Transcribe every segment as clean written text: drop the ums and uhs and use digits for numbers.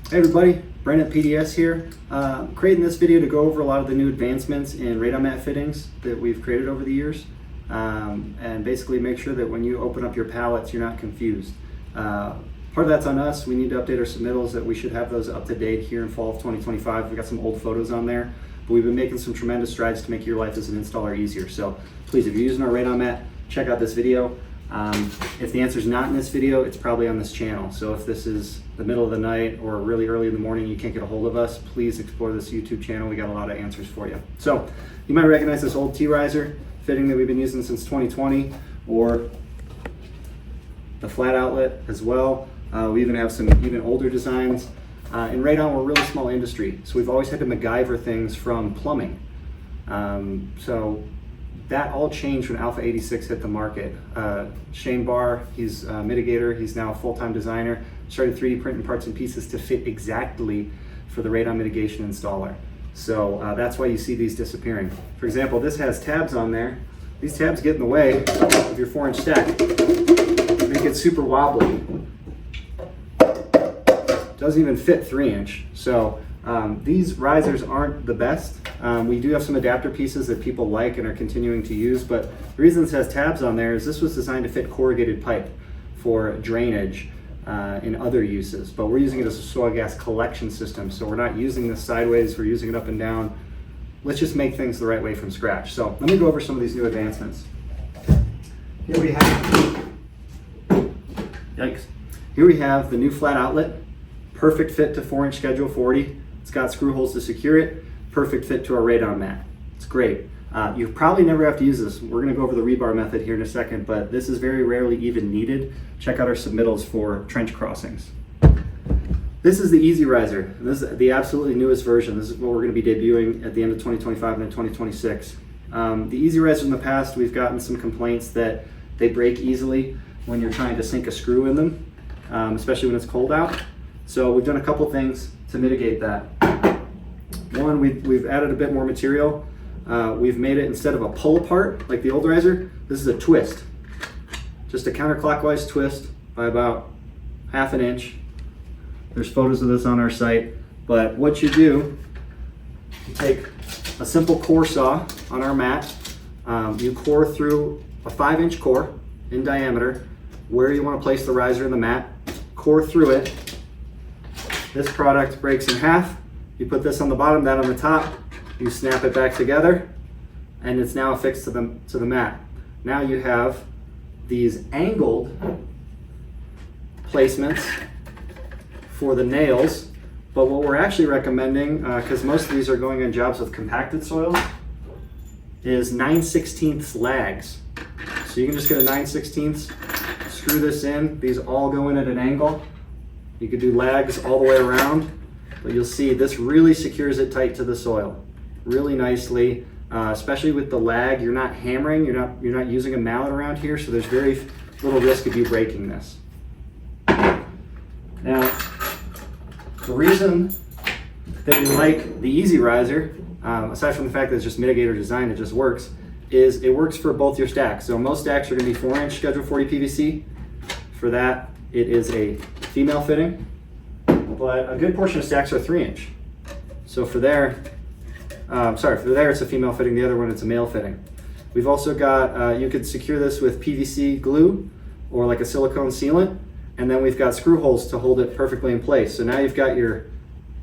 Hey everybody, Brandon at PDS here. Creating this video to go over a lot of the new advancements in radon mat fittings that we've created over the years, and basically make sure that when you open up your pallets, you're not confused. Part of that's on us. We need to update our submittals. That we should have those up to date here in fall of 2025. We've got some old photos on there, but we've been making some tremendous strides to make your life as an installer easier. So please, if you're using our radon mat, check out this video. If the answer is not in this video, it's probably on this channel. So if this is the middle of the night or really early in the morning, you can't get a hold of us, please explore this YouTube channel. We got a lot of answers for you. So you might recognize this old T-riser fitting that we've been using since 2020, or the flat outlet as well. We even have some even older designs. In radon, we're a really small industry, so we've always had to MacGyver things from plumbing. So that all changed when Alpha86 hit the market. Shane Barr, he's a mitigator, he's now a full-time designer, started 3D printing parts and pieces to fit exactly for the radon mitigation installer. So that's why you see these disappearing. For example, this has tabs on there. These tabs get in the way of your 4-inch stack. Make it super wobbly. Doesn't even fit 3-inch. So these risers aren't the best. We do have some adapter pieces that people like and are continuing to use, but the reason this has tabs on there is this was designed to fit corrugated pipe for drainage in other uses, but we're using it as a soil gas collection system, so we're not using this sideways, we're using it up and down. Let's just make things the right way from scratch. So let me go over some of these new advancements. Here we have, yikes. Here we have the new flat outlet, perfect fit to 4-inch Schedule 40. It's got screw holes to secure it. Perfect fit to our radon mat. It's great. You probably never have to use this. We're going to go over the rebar method here in a second, but this is very rarely even needed. Check out our submittals for trench crossings. This is the Easy Riser. This is the absolutely newest version. This is what we're going to be debuting at the end of 2025 and in 2026. The Easy Riser in the past, we've gotten some complaints that they break easily when you're trying to sink a screw in them, especially when it's cold out. So we've done a couple things to mitigate that. One, we've added a bit more material. We've made it, instead of a pull apart like the old riser, this is a twist. Just a counterclockwise twist by about 1/2 inch. There's photos of this on our site. But what you do, you take a simple core saw on our mat. You core through a 5-inch core in diameter where you want to place the riser in the mat. Core through it. This product breaks in half. You put this on the bottom, that on the top, you snap it back together, and it's now affixed to the mat. Now you have these angled placements for the nails, but what we're actually recommending, because most of these are going on jobs with compacted soils, is 9/16 lags. So you can just get a 9/16, screw this in, these all go in at an angle. You could do lags all the way around. But you'll see this really secures it tight to the soil really nicely, especially with the lag. You're not hammering, you're not using a mallet around here, so there's very little risk of you breaking this. Now, the reason that we like the Easy Riser, aside from the fact that it's just mitigator design, it just works, is it works for both your stacks. So most stacks are going to be 4-inch Schedule 40 PVC. For that, it is a female fitting. But a good portion of stacks are 3-inch. So for there, it's a female fitting, the other one it's a male fitting. We've also got, you could secure this with PVC glue or like a silicone sealant, and then we've got screw holes to hold it perfectly in place. So now you've got your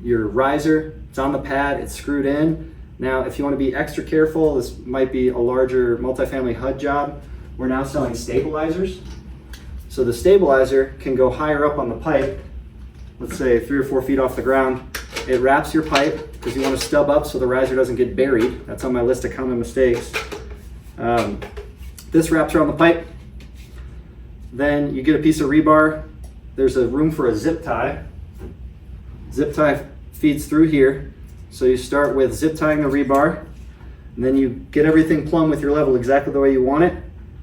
riser, it's on the pad, it's screwed in. Now if you want to be extra careful, this might be a larger multifamily HUD job, we're now selling stabilizers. So the stabilizer can go higher up on the pipe, let's say 3 or 4 feet off the ground. It wraps your pipe because you want to stub up so the riser doesn't get buried. That's on my list of common mistakes. This wraps around the pipe. Then you get a piece of rebar. There's a room for a zip tie. Zip tie feeds through here. So you start with zip tying the rebar, and then you get everything plumb with your level exactly the way you want it.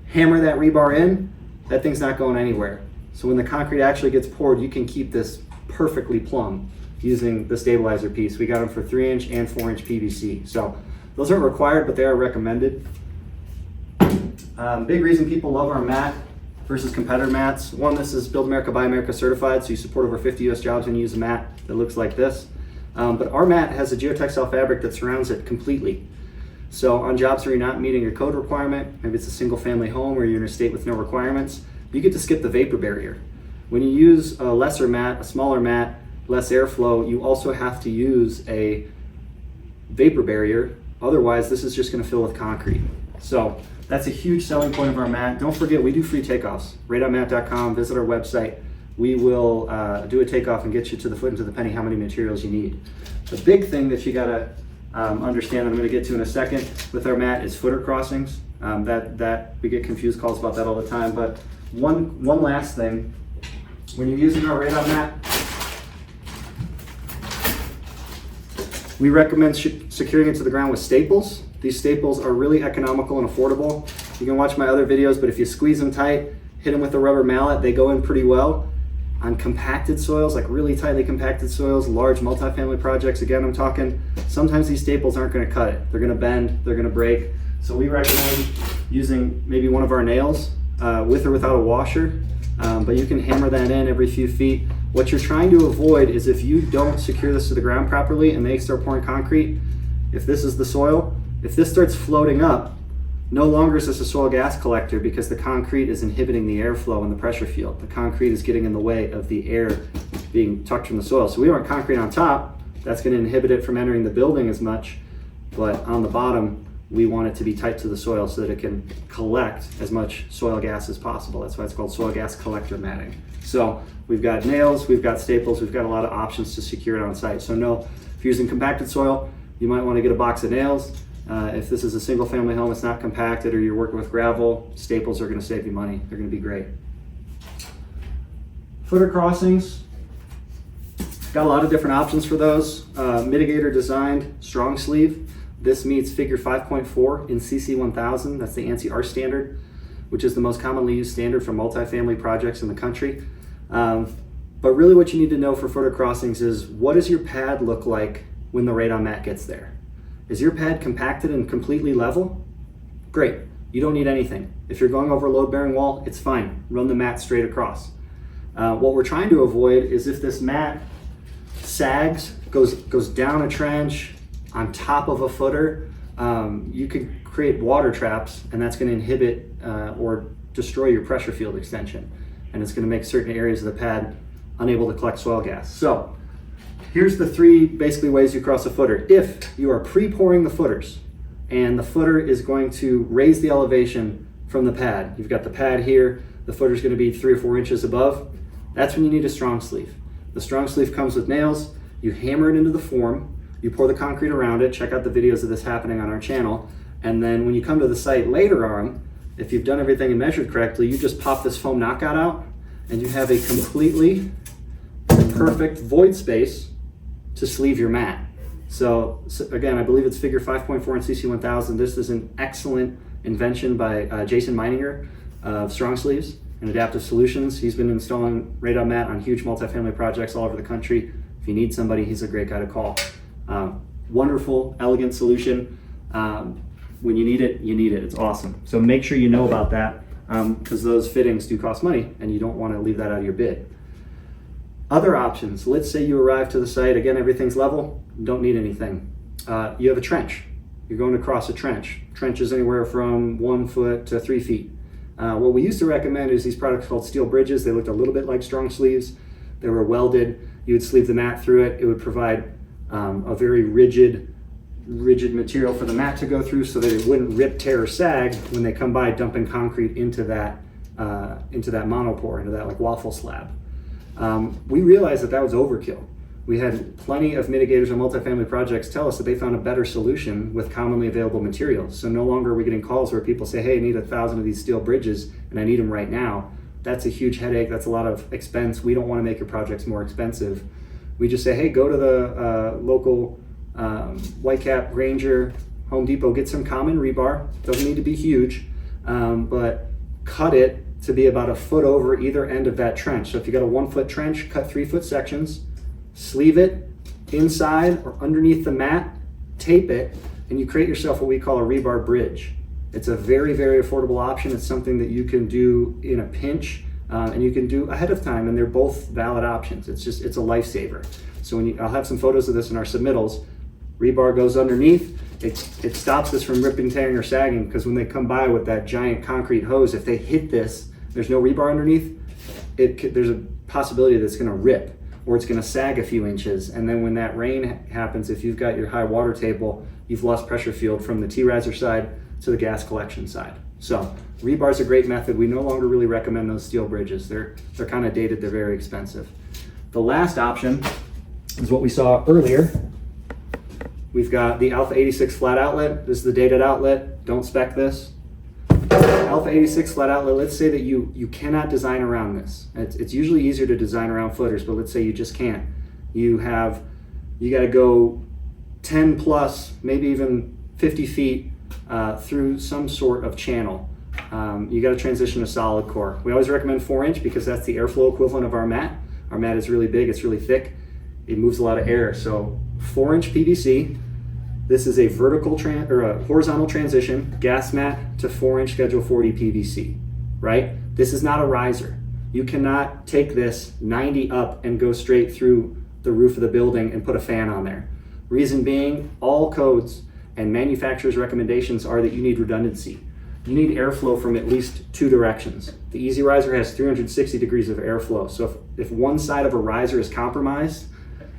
Hammer that rebar in. That thing's not going anywhere. So when the concrete actually gets poured, you can keep this perfectly plumb using the stabilizer piece. We got them for 3-inch and 4-inch PVC. So those aren't required, but they are recommended. Big reason people love our mat versus competitor mats. One, this is Build America, Buy America certified, so you support over 50 US jobs when you use a mat that looks like this. But our mat has a geotextile fabric that surrounds it completely. So on jobs where you're not meeting your code requirement, maybe it's a single family home or you're in a state with no requirements, you get to skip the vapor barrier. When you use a lesser mat, a smaller mat, less airflow, you also have to use a vapor barrier. Otherwise, this is just going to fill with concrete. So that's a huge selling point of our mat. Don't forget, we do free takeoffs. radonmat.com, visit our website. We will do a takeoff and get you to the foot and to the penny how many materials you need. The big thing that you got to understand, I'm going to get to in a second, with our mat is footer crossings. That we get confused calls about that all the time. But one last thing, when you're using our radon mat, we recommend securing it to the ground with staples. These staples are really economical and affordable. You can watch my other videos, but if you squeeze them tight, hit them with a rubber mallet, they go in pretty well. On compacted soils, like really tightly compacted soils, large multifamily projects, again, I'm talking, sometimes these staples aren't gonna cut it. They're gonna bend, they're gonna break. So we recommend using maybe one of our nails with or without a washer, but you can hammer that in every few feet. What you're trying to avoid is if you don't secure this to the ground properly and they start pouring concrete, if this is the soil, if this starts floating up, no longer is this a soil gas collector because the concrete is inhibiting the airflow in the pressure field. The concrete is getting in the way of the air being tucked from the soil. So we want concrete on top. That's going to inhibit it from entering the building as much. But on the bottom, we want it to be tight to the soil so that it can collect as much soil gas as possible. That's why it's called soil gas collector matting. So we've got nails, we've got staples, we've got a lot of options to secure it on site. So no, if you're using compacted soil, you might want to get a box of nails. If this is a single family home, it's not compacted, or you're working with gravel, staples are going to save you money. They're going to be great. Footer crossings, got a lot of different options for those. Mitigator designed strong sleeve. This meets figure 5.4 in CC 1000. That's the ANSI ART standard, which is the most commonly used standard for multifamily projects in the country. But really what you need to know for footer crossings is, what does your pad look like when the radon mat gets there? Is your pad compacted and completely level? Great, you don't need anything. If you're going over a load-bearing wall, it's fine. Run the mat straight across. What we're trying to avoid is if this mat sags, goes down a trench, on top of a footer, you could create water traps, and that's going to inhibit or destroy your pressure field extension. And it's going to make certain areas of the pad unable to collect soil gas. So here's the three basically ways you cross a footer. If you are pre-pouring the footers and the footer is going to raise the elevation from the pad, you've got the pad here, the footer is going to be 3 or 4 inches above, that's when you need a strong sleeve. The strong sleeve comes with nails, you hammer it into the form, you pour the concrete around it, check out the videos of this happening on our channel, and then when you come to the site later on, if you've done everything and measured correctly, you just pop this foam knockout out and you have a completely perfect void space to sleeve your mat. So again, I believe it's figure 5.4 in CC 1000. This is an excellent invention by Jason Meininger of Strong Sleeves and Adaptive Solutions. He's been installing radon mat on huge multifamily projects all over the country. If you need somebody, he's a great guy to call. Wonderful, elegant solution. When you need it, you need it. It's awesome. So make sure you know about that because those fittings do cost money and you don't want to leave that out of your bid. Other options, let's say you arrive to the site, again, everything's level, don't need anything. You have a trench. You're going to cross a trench. Trench is anywhere from 1 foot to 3 feet. What we used to recommend is these products called steel bridges. They looked a little bit like strong sleeves. They were welded. You would sleeve the mat through it. It would provide a very rigid material for the mat to go through so that it wouldn't rip, tear, or sag when they come by dumping concrete into that monopore, into that like waffle slab. We realized that was overkill. We had plenty of mitigators on multifamily projects tell us that they found a better solution with commonly available materials. So no longer are we getting calls where people say, hey, I need 1,000 of these steel bridges and I need them right now. That's a huge headache. That's a lot of expense. We don't want to make your projects more expensive. We just say, hey, go to the local Whitecap, Granger, Home Depot, get some common rebar. Doesn't need to be huge, but cut it to be about 1 foot over either end of that trench. So if you got a 1 foot trench, cut 3 foot sections, sleeve it inside or underneath the mat, tape it, and you create yourself what we call a rebar bridge. It's a very, very affordable option. It's something that you can do in a pinch, and you can do ahead of time, and they're both valid options. It's a lifesaver. So I'll have some photos of this in our submittals. Rebar goes underneath. It stops this from ripping, tearing, or sagging, because when they come by with that giant concrete hose, if they hit this, there's no rebar underneath, there's a possibility that it's going to rip, or it's going to sag a few inches. And then when that rain happens, if you've got your high water table, you've lost pressure field from the T-riser side to the gas collection side. So rebar is a great method. We no longer really recommend those steel bridges. They're kind of dated. They're very expensive. The last option is what we saw earlier. We've got the Alpha86 flat outlet. This is the dated outlet. Don't spec this. Alpha86 flat outlet, let's say that you cannot design around this. It's usually easier to design around footers, but let's say you just can't. You got to go 10 plus, maybe even 50 feet through some sort of channel. You got to transition to solid core. We always recommend 4-inch because that's the airflow equivalent of our mat. Our mat is really big, it's really thick. It moves a lot of air. So 4-inch PVC. This is a horizontal transition, gas mat to 4-inch Schedule 40 PVC, right? This is not a riser. You cannot take this 90 up and go straight through the roof of the building and put a fan on there. Reason being, all codes and manufacturers' recommendations are that you need redundancy. You need airflow from at least 2 directions. The Easy Riser has 360 degrees of airflow. So if one side of a riser is compromised,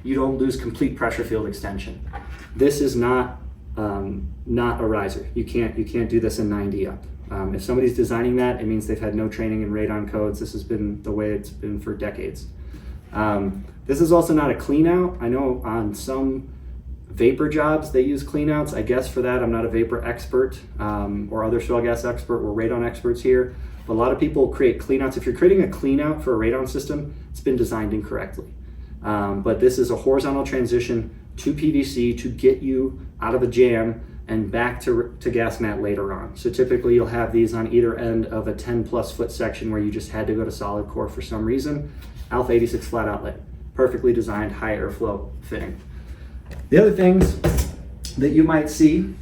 you don't lose complete pressure field extension. This is not a riser. You can't do this in 90 up. If somebody's designing that, it means they've had no training in radon codes. This has been the way it's been for decades. This is also not a clean out. I know on some vapor jobs they use clean outs. I guess for that I'm not a vapor expert or other soil gas expert. We're radon experts here. But a lot of people create clean outs. If you're creating a clean out for a radon system, it's been designed incorrectly. But this is a horizontal transition to PVC to get you out of a jam and back to gas mat later on. So typically you'll have these on either end of a 10 plus foot section where you just had to go to solid core for some reason. Alpha86 flat outlet, perfectly designed, high airflow fitting. The other things that you might see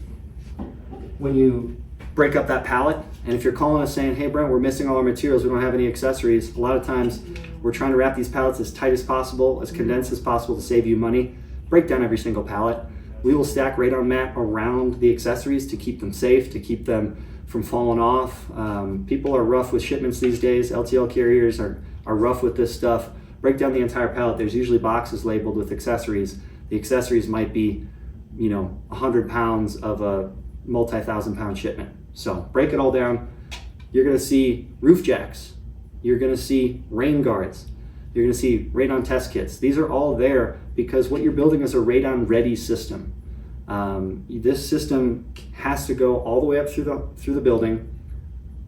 when you break up that pallet, and if you're calling us saying, hey Brent, we're missing all our materials, we don't have any accessories, a lot of times we're trying to wrap these pallets as tight as possible, as condensed as possible to save you money. Break down every single pallet. We will stack radon mat around the accessories to keep them safe, to keep them from falling off. People are rough with shipments these days. LTL carriers are rough with this stuff. Break down the entire pallet. There's usually boxes labeled with accessories. The accessories might be, 100 pounds of a multi-thousand pound shipment. So break it all down. You're gonna see roof jacks. You're gonna see rain guards. You're gonna see radon test kits. These are all there because what you're building is a radon ready system. This system has to go all the way up through the building.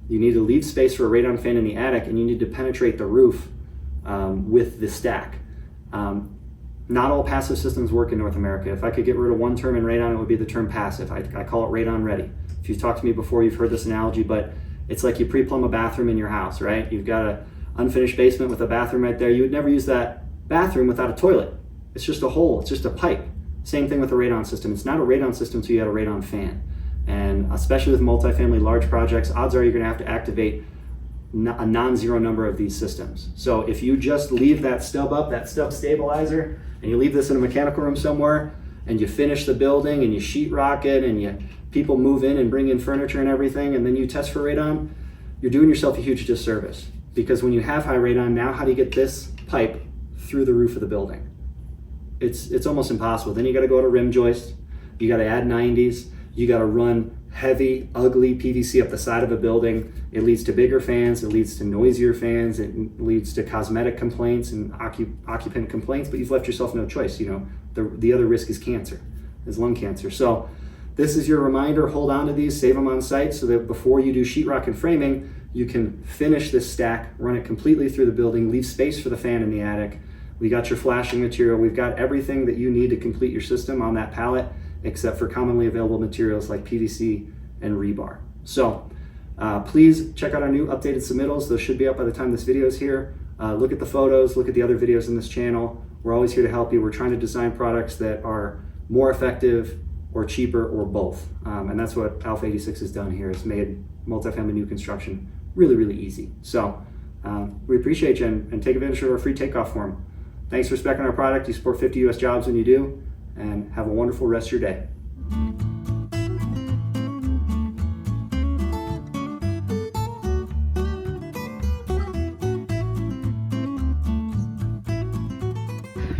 You need to leave space for a radon fan in the attic, and you need to penetrate the roof with the stack. Not all passive systems work in North America. If I could get rid of one term in radon, it would be the term passive. I call it radon ready. If you've talked to me before, you've heard this analogy, but it's like you pre-plumb a bathroom in your house, right? You've got an unfinished basement with a bathroom right there. You would never use that bathroom without a toilet. It's just a hole, it's just a pipe. Same thing with a radon system. It's not a radon system until you have a radon fan. And especially with multifamily large projects, odds are you're gonna have to activate a non-zero number of these systems. So if you just leave that stub up, that stub stabilizer, and you leave this in a mechanical room somewhere, and you finish the building, and you sheetrock it, and people move in and bring in furniture and everything, and then you test for radon, you're doing yourself a huge disservice. Because when you have high radon, now how do you get this pipe through the roof of the building? It's almost impossible. Then you gotta go to rim joist, you gotta add 90s, you gotta run heavy, ugly PVC up the side of a building. It leads to bigger fans, it leads to noisier fans, it leads to cosmetic complaints and occupant complaints, but you've left yourself no choice. The other risk is cancer, is lung cancer. So this is your reminder, hold on to these, save them on site so that before you do sheetrock and framing, you can finish this stack, run it completely through the building, leave space for the fan in the attic. We got your flashing material, we've got everything that you need to complete your system on that pallet, except for commonly available materials like PVC and rebar. So please check out our new updated submittals. Those should be up by the time this video is here. Look at the photos, look at the other videos in this channel. We're always here to help you. We're trying to design products that are more effective, or cheaper or both. And that's what Alpha86 has done here. It's made multifamily new construction really, really easy. So we appreciate you, and take advantage of our free takeoff form. Thanks for speccing our product. You support 50 US jobs when you do, and have a wonderful rest of your day.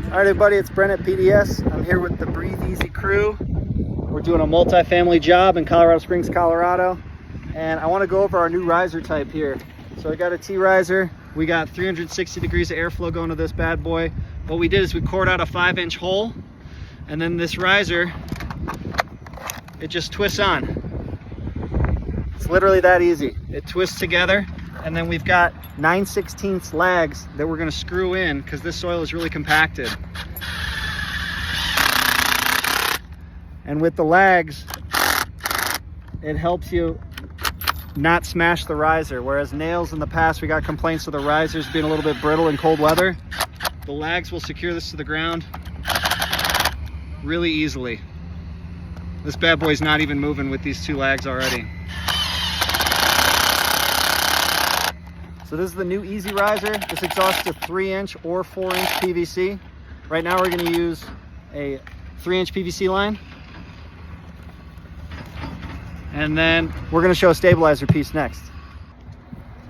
All right, everybody, it's Brent at PDS. I'm here with the Breathe Easy crew. We're doing a multifamily job in Colorado Springs, Colorado. And I want to go over our new riser type here. So I got a T-riser. We got 360 degrees of airflow going to this bad boy. What we did is we cored out a 5-inch hole, and then this riser, it just twists on. It's literally that easy. It twists together, and then we've got 9/16 lags that we're going to screw in because this soil is really compacted. And with the lags, it helps you not smash the riser. Whereas nails in the past, we got complaints of the risers being a little bit brittle in cold weather. The lags will secure this to the ground really easily. This bad boy's not even moving with these 2 lags already. So this is the new Easy Riser. This exhausts to 3-inch or 4-inch PVC. Right now we're going to use a 3-inch PVC line. And then we're going to show a stabilizer piece next.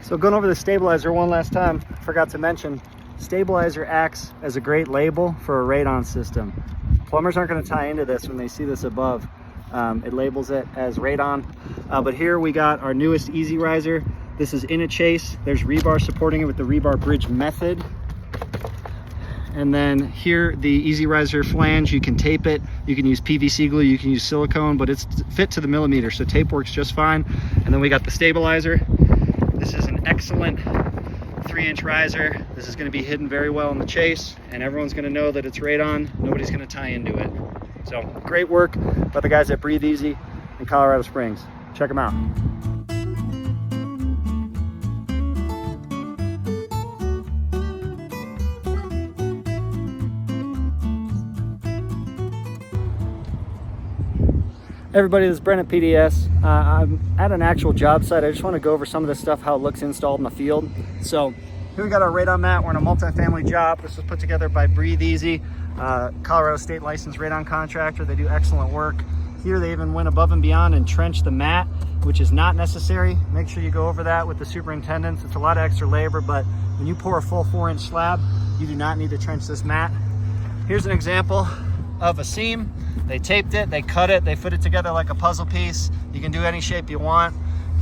So going over the stabilizer one last time, I forgot to mention, stabilizer acts as a great label for a radon system. Plumbers aren't going to tie into this when they see this above. It labels it as radon. But here we got our newest Easy Riser. This is in a chase. There's rebar supporting it with the rebar bridge method. And then here, the Easy Riser flange, you can tape it. You can use PVC glue, you can use silicone, but it's fit to the millimeter, so tape works just fine. And then we got the stabilizer. This is an excellent 3-inch riser. This is gonna be hidden very well in the chase, and everyone's gonna know that it's radon. Nobody's gonna tie into it. So great work by the guys at Breathe Easy in Colorado Springs. Check them out. Everybody, this is Brent at PDS. I'm at an actual job site. I just want to go over some of this stuff, how it looks installed in the field. So here we got our radon mat. We're in a multifamily job. This was put together by Breathe Easy, Colorado state licensed radon contractor. They do excellent work. Here they even went above and beyond and trenched the mat, which is not necessary. Make sure you go over that with the superintendents. It's a lot of extra labor, but when you pour a full 4-inch slab, you do not need to trench this mat. Here's an example of a seam. They taped it, they cut it, they put it together like a puzzle piece. You can do any shape you want.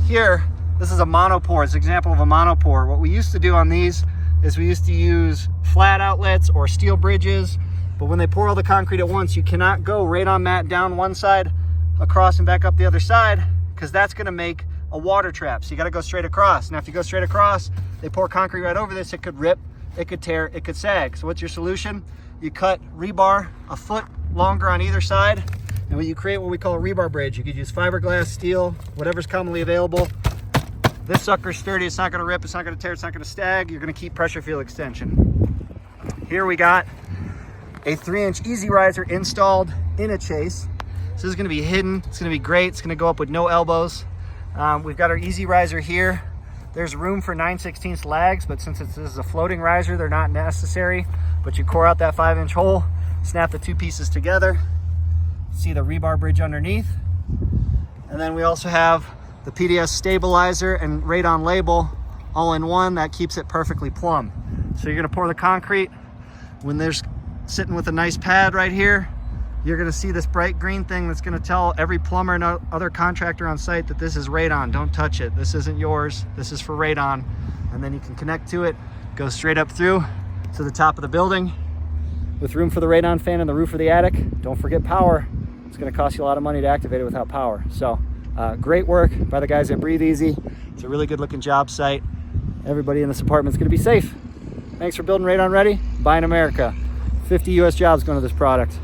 Here, this is a monopore. It's an example of a monopore. What we used to do on these is we used to use flat outlets or steel bridges, but when they pour all the concrete at once, you cannot go radon mat down one side, across and back up the other side, because that's gonna make a water trap. So you gotta go straight across. Now if you go straight across, they pour concrete right over this, it could rip, it could tear, it could sag. So what's your solution? You cut rebar a foot longer on either side, and you create what we call a rebar bridge. You could use fiberglass, steel, whatever's commonly available. This sucker's sturdy, it's not gonna rip, it's not gonna tear, it's not gonna stag. You're gonna keep pressure field extension. Here we got a 3-inch Easy Riser installed in a chase. This is gonna be hidden, it's gonna be great, it's gonna go up with no elbows. We've got our Easy Riser here. There's room for 9/16 lags, but since this is a floating riser, they're not necessary. But you core out that 5-inch hole, snap the 2 pieces together, see the rebar bridge underneath. And then we also have the PDS stabilizer and radon label all in one. That keeps it perfectly plumb. So you're gonna pour the concrete. When there's sitting with a nice pad right here, you're gonna see this bright green thing that's gonna tell every plumber and other contractor on site that this is radon. Don't touch it. This isn't yours. This is for radon. And then you can connect to it, go straight up through to the top of the building with room for the radon fan and the roof of the attic. Don't forget power. It's gonna cost you a lot of money to activate it without power. So great work by the guys at Breathe Easy. It's a really good looking job site. Everybody in this apartment's gonna be safe. Thanks for building Radon Ready. Buy in America. 50 US jobs going to this product.